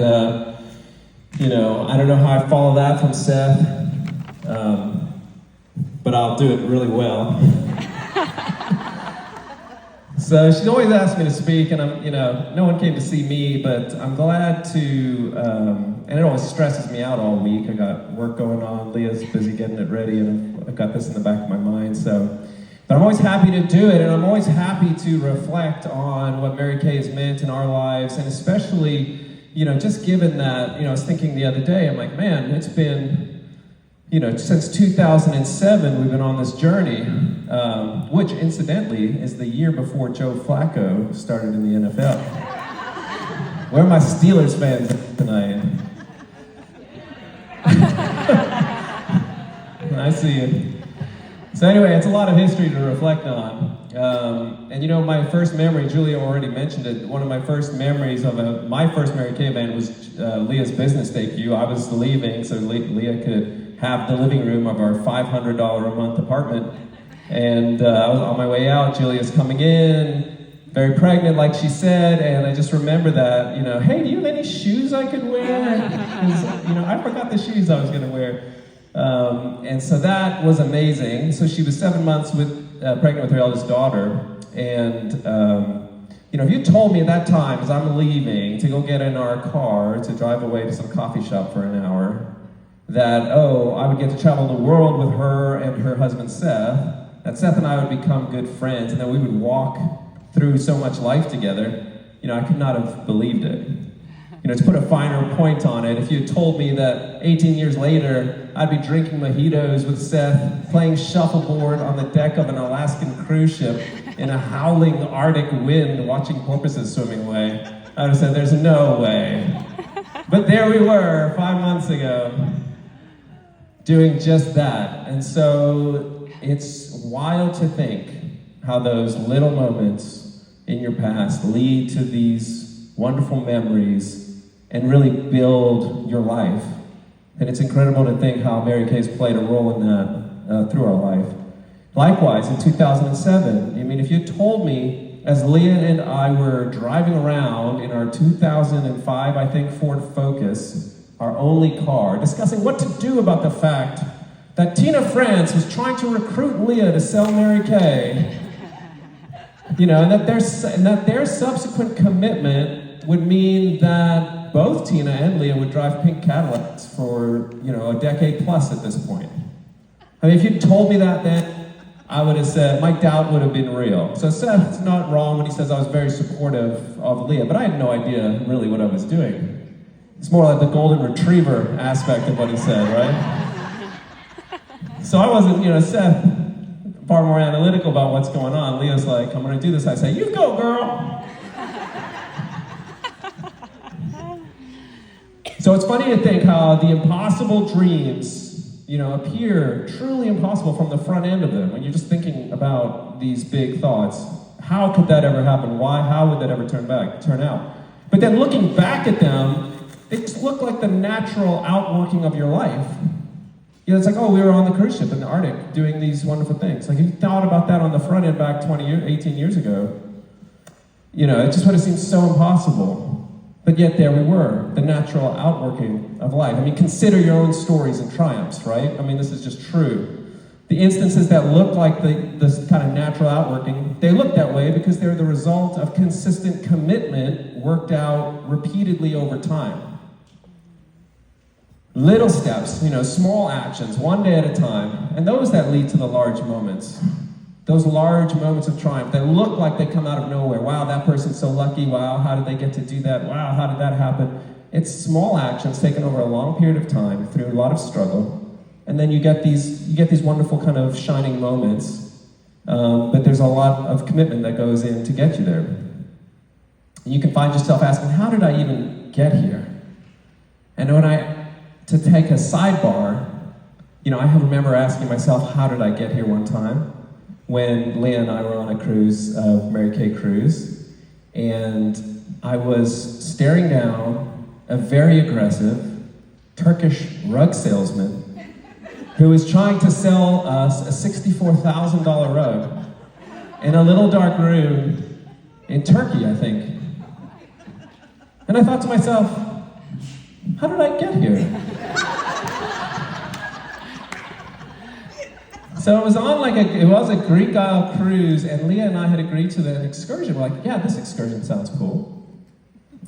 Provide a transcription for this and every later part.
I don't know how I follow that from Seth, but I'll do it really well. So she's always asked me to speak, and no one came to see me, but I'm glad to, and it always stresses me out all week. I got work going on, Leah's busy getting it ready, and I've got this in the back of my mind, but I'm always happy to do it, and I'm always happy to reflect on what Mary Kay has meant in our lives, and especially, just given that, I was thinking the other day, I'm like, man, it's been, since 2007, we've been on this journey, which incidentally is the year before Joe Flacco started in the NFL. Where are my Steelers fans tonight? I see you. So anyway, it's a lot of history to reflect on. My first memory, Julia already mentioned it, one of my first memories of my first Mary Kay event was Leah's business debut. I was leaving so Leah could have the living room of our $500 a month apartment. And I was on my way out, Julia's coming in, very pregnant like she said, and I just remember that, hey, do you have any shoes I could wear? I forgot the shoes I was gonna wear. And so that was amazing. So she was 7 months pregnant with her eldest daughter. And, if you told me at that time, as I'm leaving to go get in our car to drive away to some coffee shop for an hour, that, I would get to travel the world with her and her husband Seth, that Seth and I would become good friends, and that we would walk through so much life together, I could not have believed it. To put a finer point on it, if you had told me that 18 years later, I'd be drinking mojitos with Seth, playing shuffleboard on the deck of an Alaskan cruise ship in a howling Arctic wind, watching porpoises swimming away, I would have said, there's no way. But there we were, 5 months ago, doing just that. And so it's wild to think how those little moments in your past lead to these wonderful memories and really build your life. And it's incredible to think how Mary Kay's played a role in that through our life. Likewise, in 2007, if you told me, as Leah and I were driving around in our 2005, I think, Ford Focus, our only car, discussing what to do about the fact that Tina France was trying to recruit Leah to sell Mary Kay, and that their subsequent commitment would mean that both Tina and Leah would drive pink Cadillacs for, a decade plus at this point. If you told me that then, I would have said, my doubt would have been real. So Seth's not wrong when he says I was very supportive of Leah, but I had no idea really what I was doing. It's more like the golden retriever aspect of what he said, right? So I wasn't, Seth, far more analytical about what's going on. Leah's like, I'm gonna do this. I say, you go, girl. So it's funny to think how the impossible dreams, appear truly impossible from the front end of them. When you're just thinking about these big thoughts, how could that ever happen? Why? How would that ever turn out? But then looking back at them, they just look like the natural outworking of your life. It's like, we were on the cruise ship in the Arctic doing these wonderful things. Like, if you thought about that on the front end back 18 years ago, it just would have seemed so impossible. But yet there we were, the natural outworking of life. Consider your own stories and triumphs, right? This is just true. The instances that look like this kind of natural outworking, they look that way because they're the result of consistent commitment worked out repeatedly over time. Little steps, small actions, one day at a time, and those that lead to the large moments. Those large moments of triumph that look like they come out of nowhere. Wow, that person's so lucky. Wow, how did they get to do that? Wow, how did that happen? It's small actions taken over a long period of time through a lot of struggle. And then you get these wonderful kind of shining moments. But there's a lot of commitment that goes in to get you there. And you can find yourself asking, how did I even get here? And to take a sidebar, I remember asking myself, how did I get here one time? When Leah and I were on a cruise, Mary Kay cruise, and I was staring down a very aggressive Turkish rug salesman who was trying to sell us a $64,000 rug in a little dark room in Turkey, I think. And I thought to myself, how did I get here? So it was a Greek Isle cruise, and Leah and I had agreed to an excursion. We're like, yeah, this excursion sounds cool.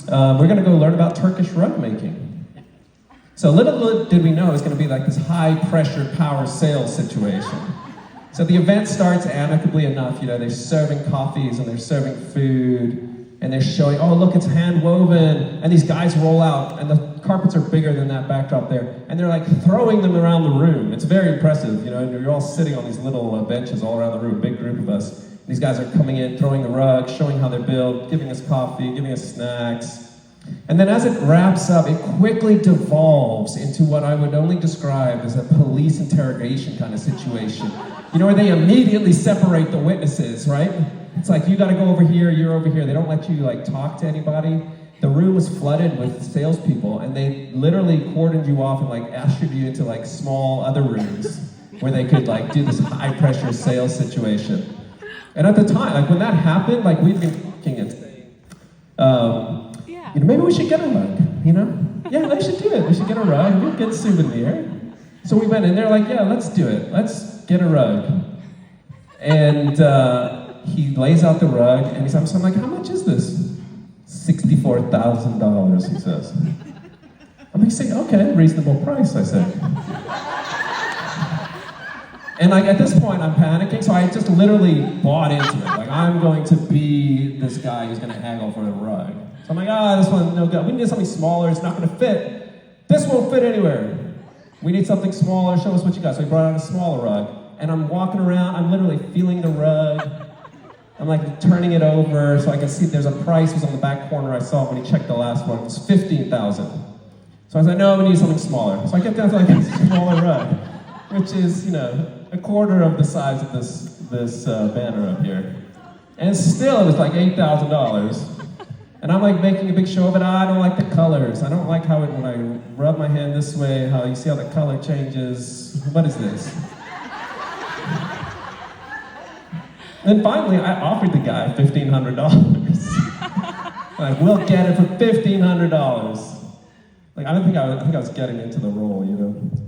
We're gonna go learn about Turkish rug making. So little did we know it was gonna be like this high pressure power sales situation. So the event starts amicably enough, they're serving coffees and they're serving food, and they're showing, oh look, it's hand woven, and these guys roll out, and the carpets are bigger than that backdrop there, and they're like throwing them around the room. It's very impressive, and you're all sitting on these little benches all around the room, big group of us. These guys are coming in, throwing the rug, showing how they're built, giving us coffee, giving us snacks. And then as it wraps up, it quickly devolves into what I would only describe as a police interrogation kind of situation. Where they immediately separate the witnesses, right? It's like, you gotta go over here, you're over here. They don't let you talk to anybody. The room was flooded with salespeople, and they literally cordoned you off and ushered you into small other rooms where they could do this high pressure sales situation. And at the time, when that happened, we'd been thinking and saying, maybe we should get a rug, Yeah, they should do it. We should get a rug, we'll get a souvenir. So we went in there yeah, let's do it. Let's get a rug. And he lays out the rug, and so I'm like, how much is this? $64,000, he says. I'm saying, okay, reasonable price, I said. And at this point, I'm panicking, so I just literally bought into it. I'm going to be this guy who's gonna haggle for the rug. So I'm like, this one, no good. We need something smaller, it's not gonna fit. This won't fit anywhere. We need something smaller, show us what you got. So he brought out a smaller rug. And I'm walking around, I'm literally feeling the rug. I'm turning it over so I can see there's a price, it was on the back corner. I saw it when he checked the last one, it was $15,000. So I was like, no, we need something smaller. So I get down to a smaller rug, which is, a quarter of the size of this banner up here. And still, it was $8,000. And I'm making a big show of it. I don't like the colors. I don't like how when I rub my hand this way, how you see how the color changes. What is this? Then finally, I offered the guy $1,500. We'll get it for $1,500. I think I was getting into the role,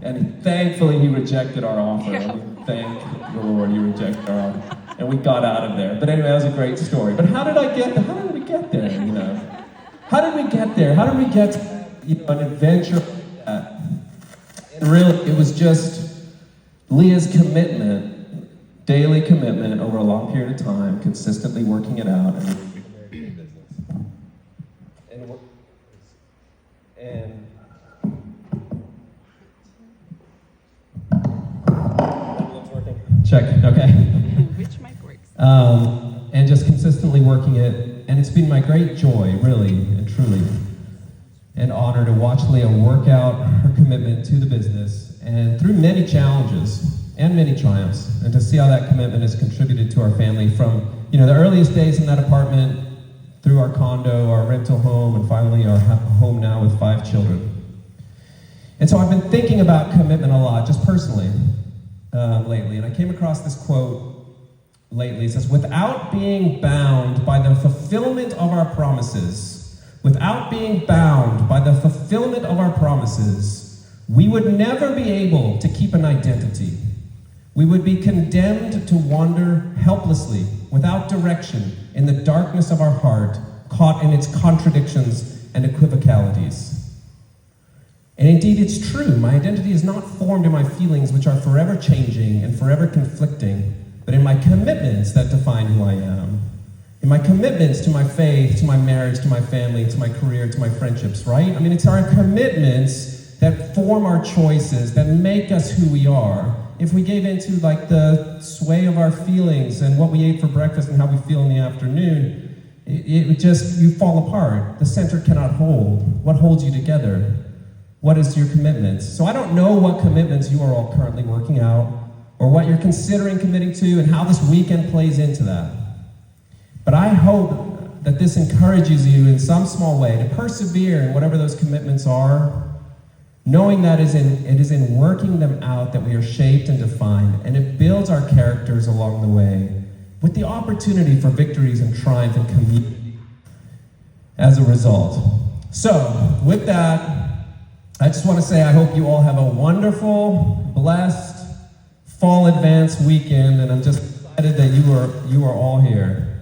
And thankfully, he rejected our offer. Yeah. Thank the Lord, he rejected our offer, and we got out of there. But anyway, that was a great story. But how did we get there? How did we get there? How did we get an adventure like that? And really, it was just Leah's commitment. Daily commitment over a long period of time, consistently working it out, check, okay. Which mic works? And just consistently working it, and it's been my great joy, really and truly, and honor to watch Leah work out her commitment to the business, and through many challenges and many triumphs, and to see how that commitment has contributed to our family from the earliest days in that apartment, through our condo, our rental home, and finally our home now with 5 children. And so I've been thinking about commitment a lot, just personally, lately, and I came across this quote lately. It says, without being bound by the fulfillment of our promises, we would never be able to keep an identity. We would be condemned to wander helplessly, without direction, in the darkness of our heart, caught in its contradictions and equivocalities. And indeed, it's true. My identity is not formed in my feelings, which are forever changing and forever conflicting, but in my commitments that define who I am. In my commitments to my faith, to my marriage, to my family, to my career, to my friendships, right? It's our commitments that form our choices, that make us who we are. If we gave into the sway of our feelings and what we ate for breakfast and how we feel in the afternoon, it would just, you fall apart. The center cannot hold. What holds you together? What is your commitments? So I don't know what commitments you are all currently working out, or what you're considering committing to, and how this weekend plays into that. But I hope that this encourages you in some small way to persevere in whatever those commitments are, knowing that it is in working them out that we are shaped and defined, and it builds our characters along the way, with the opportunity for victories and triumph and community as a result. So, with that, I just want to say I hope you all have a wonderful, blessed fall advance weekend, and I'm just excited that you are all here.